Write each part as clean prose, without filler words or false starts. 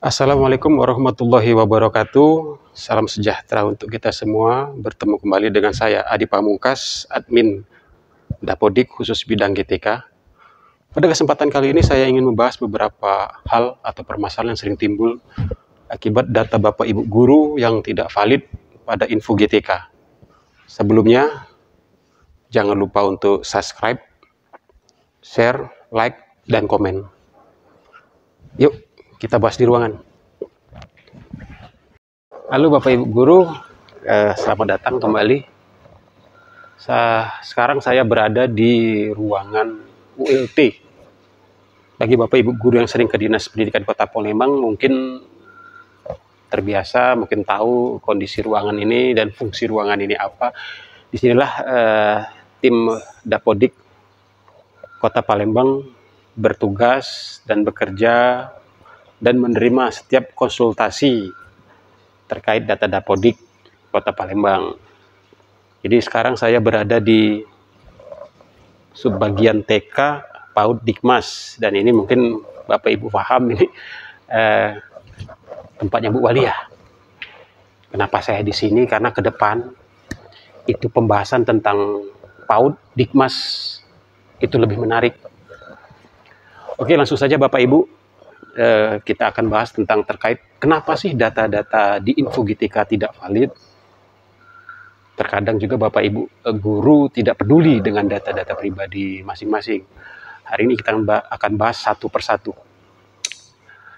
Assalamualaikum warahmatullahi wabarakatuh. Salam sejahtera untuk kita semua. Bertemu kembali dengan saya Adi Pamungkas, admin Dapodik khusus bidang GTK. Pada kesempatan kali ini saya ingin membahas beberapa hal atau permasalahan yang sering timbul akibat data Bapak Ibu guru yang tidak valid pada info GTK. Sebelumnya, jangan lupa untuk subscribe, share, like, dan komen. Yuk, kita bahas di ruangan. Halo Bapak Ibu Guru, selamat datang kembali. Sekarang saya berada di ruangan ULT. Bagi Bapak Ibu Guru yang sering ke Dinas Pendidikan Kota Palembang, mungkin terbiasa, mungkin tahu kondisi ruangan ini dan fungsi ruangan ini apa. Disinilah tim Dapodik Kota Palembang bertugas dan bekerja dan menerima setiap konsultasi terkait data Dapodik Kota Palembang. Jadi sekarang saya berada di subbagian TK PAUD Dikmas, dan ini mungkin Bapak Ibu paham ini tempatnya Bu Walia. Kenapa saya di sini? Karena ke depan itu pembahasan tentang PAUD Dikmas itu lebih menarik. Oke, langsung saja Bapak Ibu, kita akan bahas tentang terkait kenapa sih data-data di info GTK tidak valid. Terkadang juga Bapak Ibu guru tidak peduli dengan data-data pribadi masing-masing. Hari ini kita akan bahas satu persatu.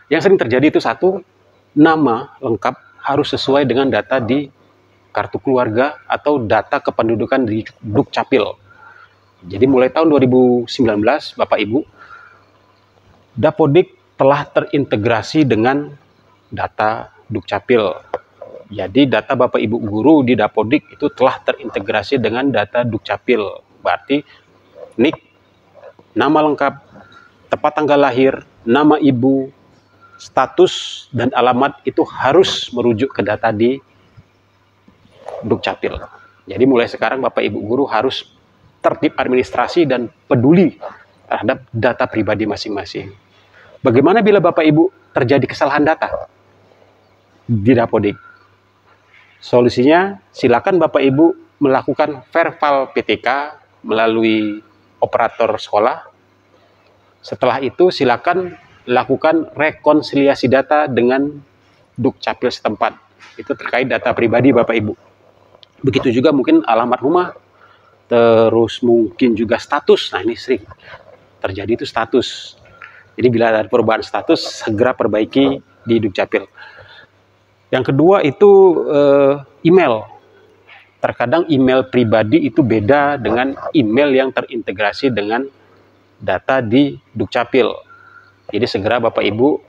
Yang sering terjadi itu satu, nama lengkap harus sesuai dengan data di kartu keluarga atau data kependudukan di Dukcapil. Jadi mulai tahun 2019 Bapak Ibu, Dapodik telah terintegrasi dengan data Dukcapil. Jadi data Bapak Ibu guru di Dapodik itu telah terintegrasi dengan data Dukcapil. Berarti NIK, nama lengkap, tempat tanggal lahir, nama ibu, status, dan alamat itu harus merujuk ke data di Dukcapil. Jadi mulai sekarang Bapak Ibu guru harus tertib administrasi dan peduli terhadap data pribadi masing-masing. Bagaimana bila Bapak Ibu terjadi kesalahan data di Dapodik? Solusinya, silakan Bapak Ibu melakukan verbal PTK melalui operator sekolah. Setelah itu silakan lakukan rekonsiliasi data dengan Dukcapil setempat. Itu terkait data pribadi Bapak Ibu. Begitu juga mungkin alamat rumah, terus mungkin juga status. Nah, ini sering terjadi itu status. Jadi bila ada perubahan status, segera perbaiki di Dukcapil. Yang kedua itu email. Terkadang email pribadi itu beda dengan email yang terintegrasi dengan data di Dukcapil. Jadi segera Bapak Ibu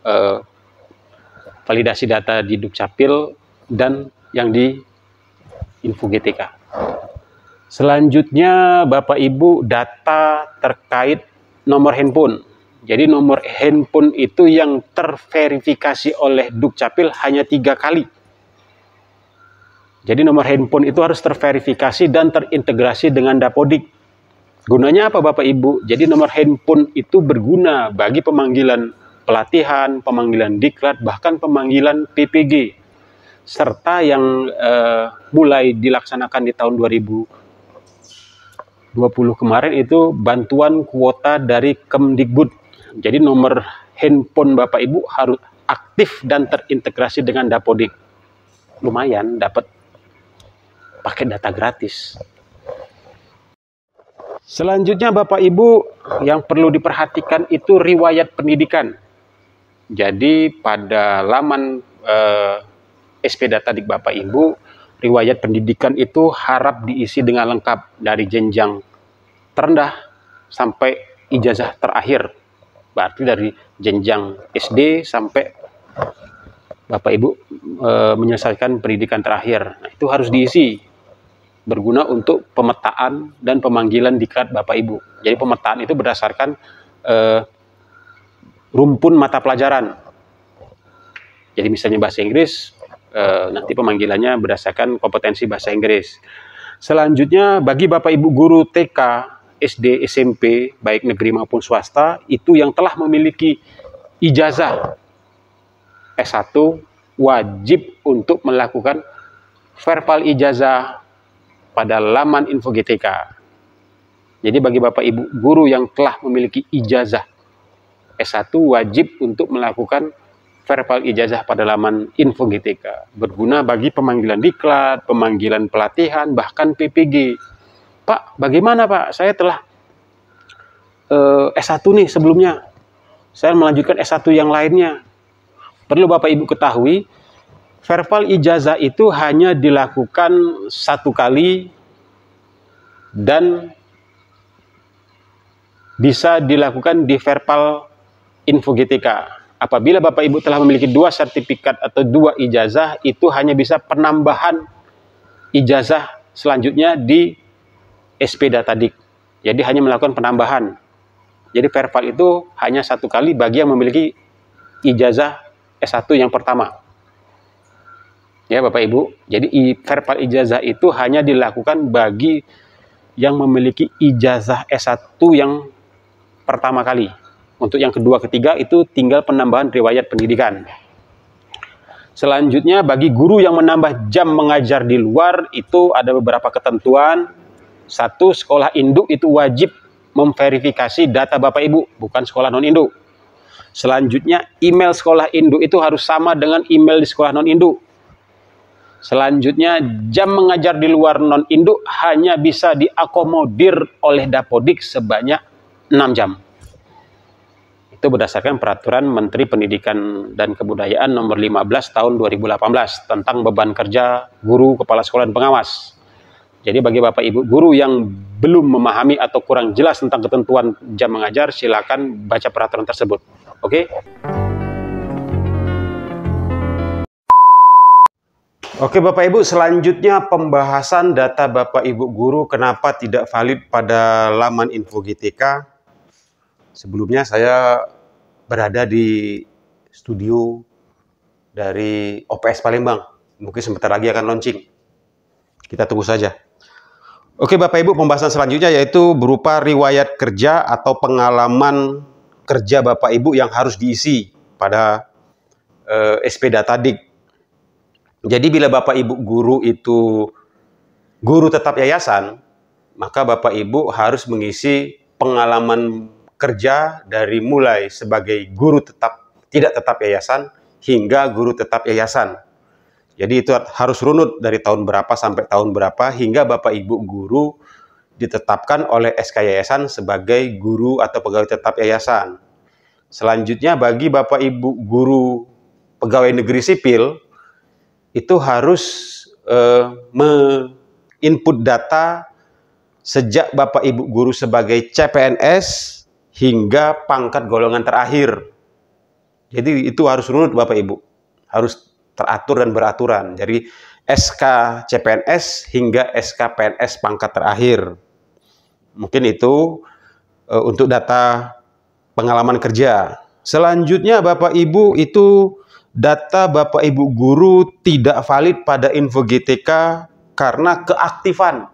validasi data di Dukcapil dan yang di info GTK. Selanjutnya Bapak Ibu data terkait nomor handphone. Jadi nomor handphone itu yang terverifikasi oleh Dukcapil hanya 3 kali. Jadi nomor handphone itu harus terverifikasi dan terintegrasi dengan Dapodik. Gunanya apa Bapak Ibu? Jadi nomor handphone itu berguna bagi pemanggilan pelatihan, pemanggilan diklat, bahkan pemanggilan PPG. Serta yang mulai dilaksanakan di tahun 2020 kemarin itu bantuan kuota dari Kemdikbud. Jadi nomor handphone Bapak Ibu harus aktif dan terintegrasi dengan Dapodik. Lumayan dapat paket data gratis. Selanjutnya Bapak Ibu yang perlu diperhatikan itu riwayat pendidikan. Jadi pada laman SP Datadik Bapak Ibu, riwayat pendidikan itu harap diisi dengan lengkap dari jenjang terendah sampai ijazah terakhir. Berarti dari jenjang SD sampai Bapak Ibu menyelesaikan pendidikan terakhir. Nah, itu harus diisi. Berguna untuk pemetaan dan pemanggilan diklat Bapak Ibu. Jadi pemetaan itu berdasarkan rumpun mata pelajaran. Jadi misalnya bahasa Inggris, nanti pemanggilannya berdasarkan kompetensi bahasa Inggris. Selanjutnya bagi Bapak Ibu guru TK, SD, SMP, baik negeri maupun swasta, itu yang telah memiliki ijazah S1 wajib untuk melakukan verbal ijazah pada laman Info GTK. Jadi bagi Bapak Ibu guru yang telah memiliki ijazah S1 wajib untuk melakukan verbal ijazah pada laman Info GTK. Berguna bagi pemanggilan diklat, pemanggilan pelatihan, bahkan PPG. Pak, bagaimana Pak? Saya telah S1 nih sebelumnya. Saya melanjutkan S1 yang lainnya. Perlu Bapak Ibu ketahui, verbal ijazah itu hanya dilakukan 1 kali dan bisa dilakukan di verbal Info GTK. Apabila Bapak Ibu telah memiliki 2 sertifikat atau 2 ijazah, itu hanya bisa penambahan ijazah selanjutnya di SP Datadik. Jadi hanya melakukan penambahan. Jadi verbal itu hanya 1 kali bagi yang memiliki ijazah S1 yang pertama. Ya Bapak Ibu, jadi verbal ijazah itu hanya dilakukan bagi yang memiliki ijazah S1 yang pertama kali. Untuk yang kedua, ketiga itu tinggal penambahan riwayat pendidikan. Selanjutnya bagi guru yang menambah jam mengajar di luar itu ada beberapa ketentuan. 1, sekolah induk itu wajib memverifikasi data Bapak Ibu, bukan sekolah non-induk. Selanjutnya email sekolah induk itu harus sama dengan email di sekolah non-induk. Selanjutnya jam mengajar di luar non-induk hanya bisa diakomodir oleh Dapodik sebanyak 6 jam. Itu berdasarkan peraturan Menteri Pendidikan dan Kebudayaan nomor 15 tahun 2018 tentang beban kerja guru, kepala sekolah, dan pengawas. Jadi bagi Bapak Ibu guru yang belum memahami atau kurang jelas tentang ketentuan jam mengajar, silakan baca peraturan tersebut. Oke? Oke Bapak Ibu, selanjutnya pembahasan data Bapak Ibu guru kenapa tidak valid pada laman Info GTK. Sebelumnya saya berada di studio dari OPS Palembang. Mungkin sebentar lagi akan launching. Kita tunggu saja. Oke Bapak Ibu, pembahasan selanjutnya yaitu berupa riwayat kerja atau pengalaman kerja Bapak Ibu yang harus diisi pada SP Datadik. Jadi bila Bapak Ibu guru itu guru tetap yayasan, maka Bapak Ibu harus mengisi pengalaman kerja dari mulai sebagai guru tidak tetap yayasan hingga guru tetap yayasan. Jadi itu harus runut dari tahun berapa sampai tahun berapa hingga Bapak Ibu guru ditetapkan oleh SK Yayasan sebagai guru atau pegawai tetap yayasan. Selanjutnya bagi Bapak Ibu guru pegawai negeri sipil itu harus input data sejak Bapak Ibu guru sebagai CPNS hingga pangkat golongan terakhir. Jadi itu harus runut Bapak Ibu. Harus teratur dan beraturan. Jadi SK CPNS hingga SK PNS pangkat terakhir. Mungkin itu untuk data pengalaman kerja. Selanjutnya Bapak Ibu itu data Bapak Ibu guru tidak valid pada Info GTK karena keaktifan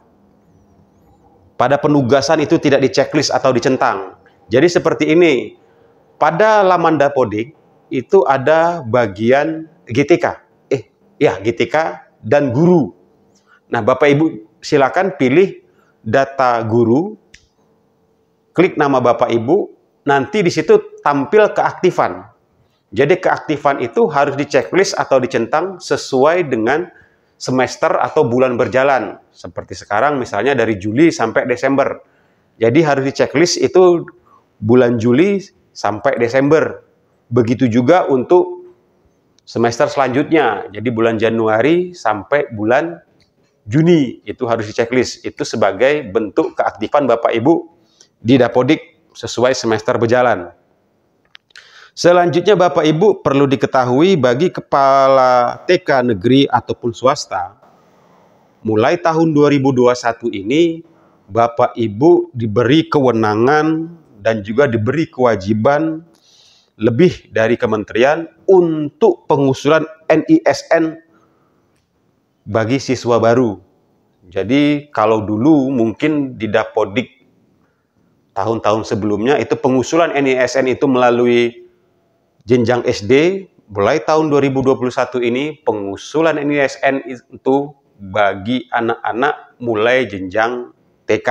pada penugasan itu tidak diceklis atau dicentang. Jadi seperti ini, pada laman Dapodik itu ada bagian GTK, GTK dan guru. Nah Bapak Ibu silakan pilih data guru, klik nama Bapak Ibu, nanti di situ tampil keaktifan. Jadi keaktifan itu harus diceklis atau dicentang sesuai dengan semester atau bulan berjalan. Seperti sekarang misalnya dari Juli sampai Desember. Jadi harus diceklis itu bulan Juli sampai Desember. Begitu juga untuk semester selanjutnya. Jadi bulan Januari sampai bulan Juni itu harus diceklis. Itu sebagai bentuk keaktifan Bapak Ibu di Dapodik sesuai semester berjalan. Selanjutnya Bapak Ibu perlu diketahui bagi kepala TK negeri ataupun swasta, mulai tahun 2021 ini Bapak Ibu diberi kewenangan dan juga diberi kewajiban lebih dari kementerian untuk pengusulan NISN bagi siswa baru. Jadi kalau dulu mungkin di Dapodik tahun-tahun sebelumnya itu pengusulan NISN itu melalui jenjang SD, mulai tahun 2021 ini pengusulan NISN itu bagi anak-anak mulai jenjang TK.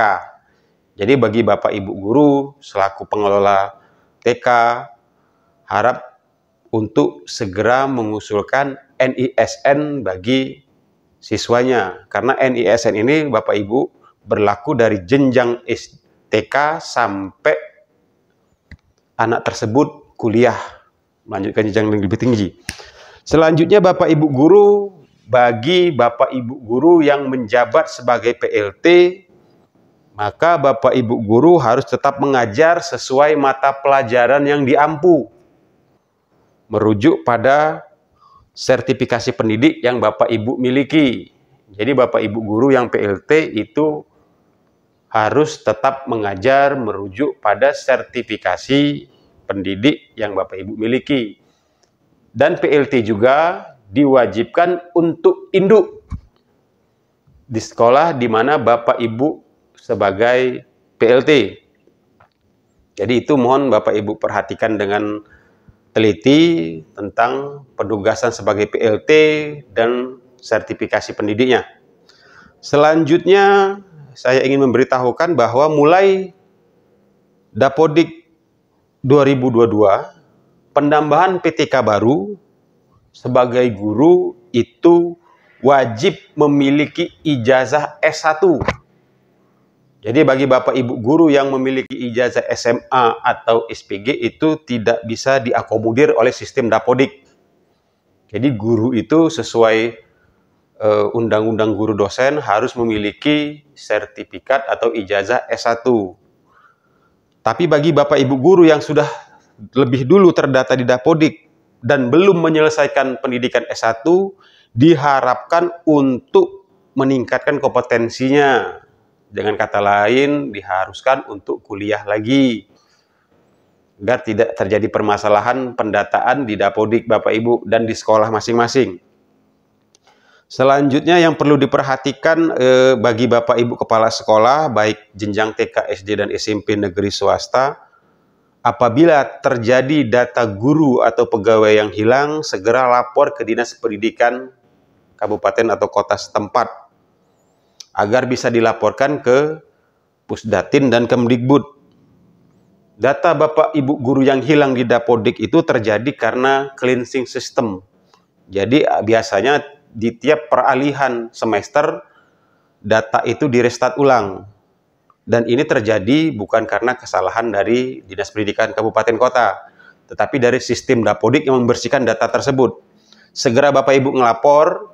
Jadi bagi Bapak Ibu guru selaku pengelola TK harap untuk segera mengusulkan NISN bagi siswanya. Karena NISN ini Bapak Ibu berlaku dari jenjang TK sampai anak tersebut kuliah, melanjutkan jenjang yang lebih tinggi. Selanjutnya Bapak Ibu guru, bagi Bapak Ibu guru yang menjabat sebagai PLT, maka Bapak Ibu guru harus tetap mengajar sesuai mata pelajaran yang diampu, merujuk pada sertifikasi pendidik yang Bapak Ibu miliki. Jadi Bapak Ibu guru yang PLT itu harus tetap mengajar merujuk pada sertifikasi pendidik yang Bapak Ibu miliki. Dan PLT juga diwajibkan untuk induk di sekolah di mana Bapak Ibu sebagai PLT. Jadi itu mohon Bapak Ibu perhatikan dengan teliti tentang penugasan sebagai PLT dan sertifikasi pendidiknya. Selanjutnya saya ingin memberitahukan bahwa mulai Dapodik 2022 penambahan PTK baru sebagai guru itu wajib memiliki ijazah S1. Jadi bagi Bapak Ibu guru yang memiliki ijazah SMA atau SPG itu tidak bisa diakomodir oleh sistem Dapodik. Jadi guru itu sesuai Undang-Undang Guru Dosen harus memiliki sertifikat atau ijazah S1. Tapi bagi Bapak Ibu guru yang sudah lebih dulu terdata di Dapodik dan belum menyelesaikan pendidikan S1, diharapkan untuk meningkatkan kompetensinya. Dengan kata lain, diharuskan untuk kuliah lagi, agar tidak terjadi permasalahan pendataan di Dapodik Bapak Ibu dan di sekolah masing-masing. Selanjutnya yang perlu diperhatikan bagi Bapak Ibu kepala sekolah, baik jenjang TK, SD, dan SMP negeri swasta, apabila terjadi data guru atau pegawai yang hilang, segera lapor ke Dinas Pendidikan Kabupaten atau Kota setempat, agar bisa dilaporkan ke Pusdatin dan Kemdikbud. Data Bapak Ibu guru yang hilang di Dapodik itu terjadi karena cleansing system. Jadi biasanya di tiap peralihan semester data itu direstart ulang. Dan ini terjadi bukan karena kesalahan dari Dinas Pendidikan Kabupaten Kota, tetapi dari sistem Dapodik yang membersihkan data tersebut. Segera Bapak Ibu ngelapor,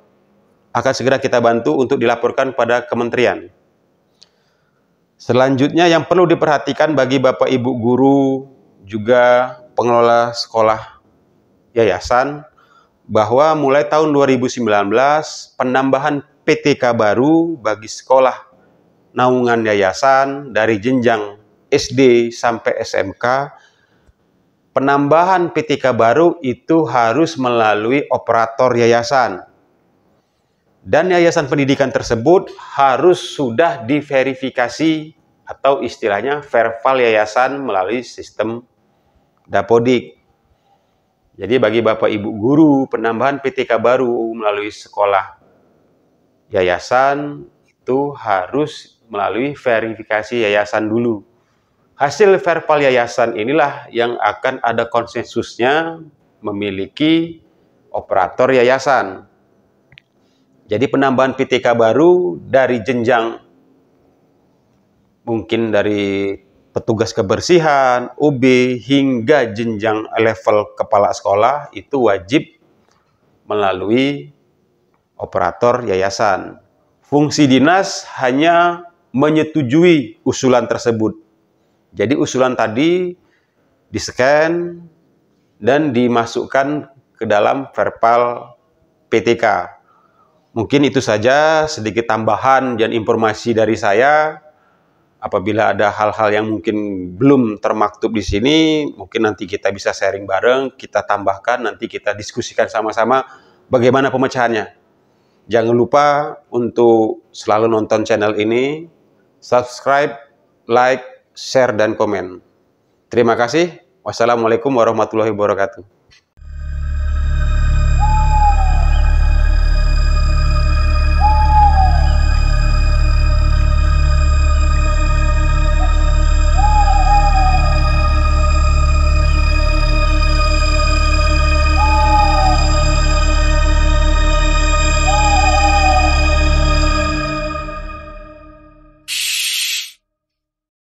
akan segera kita bantu untuk dilaporkan pada kementerian. Selanjutnya yang perlu diperhatikan bagi Bapak Ibu guru juga pengelola sekolah yayasan, bahwa mulai tahun 2019 penambahan PTK baru bagi sekolah naungan yayasan dari jenjang SD sampai SMK, penambahan PTK baru itu harus melalui operator yayasan. Dan yayasan pendidikan tersebut harus sudah diverifikasi atau istilahnya verval yayasan melalui sistem Dapodik. Jadi bagi Bapak Ibu guru, penambahan PTK baru melalui sekolah yayasan itu harus melalui verifikasi yayasan dulu. Hasil verval yayasan inilah yang akan ada konsensusnya memiliki operator yayasan. Jadi penambahan PTK baru dari jenjang mungkin dari petugas kebersihan, OB, hingga jenjang level kepala sekolah itu wajib melalui operator yayasan. Fungsi dinas hanya menyetujui usulan tersebut. Jadi usulan tadi di-scan dan dimasukkan ke dalam verval PTK. Mungkin itu saja sedikit tambahan dan informasi dari saya. Apabila ada hal-hal yang mungkin belum termaktub di sini, mungkin nanti kita bisa sharing bareng, kita tambahkan, nanti kita diskusikan sama-sama bagaimana pemecahannya. Jangan lupa untuk selalu nonton channel ini, subscribe, like, share, dan komen. Terima kasih. Wassalamualaikum warahmatullahi wabarakatuh.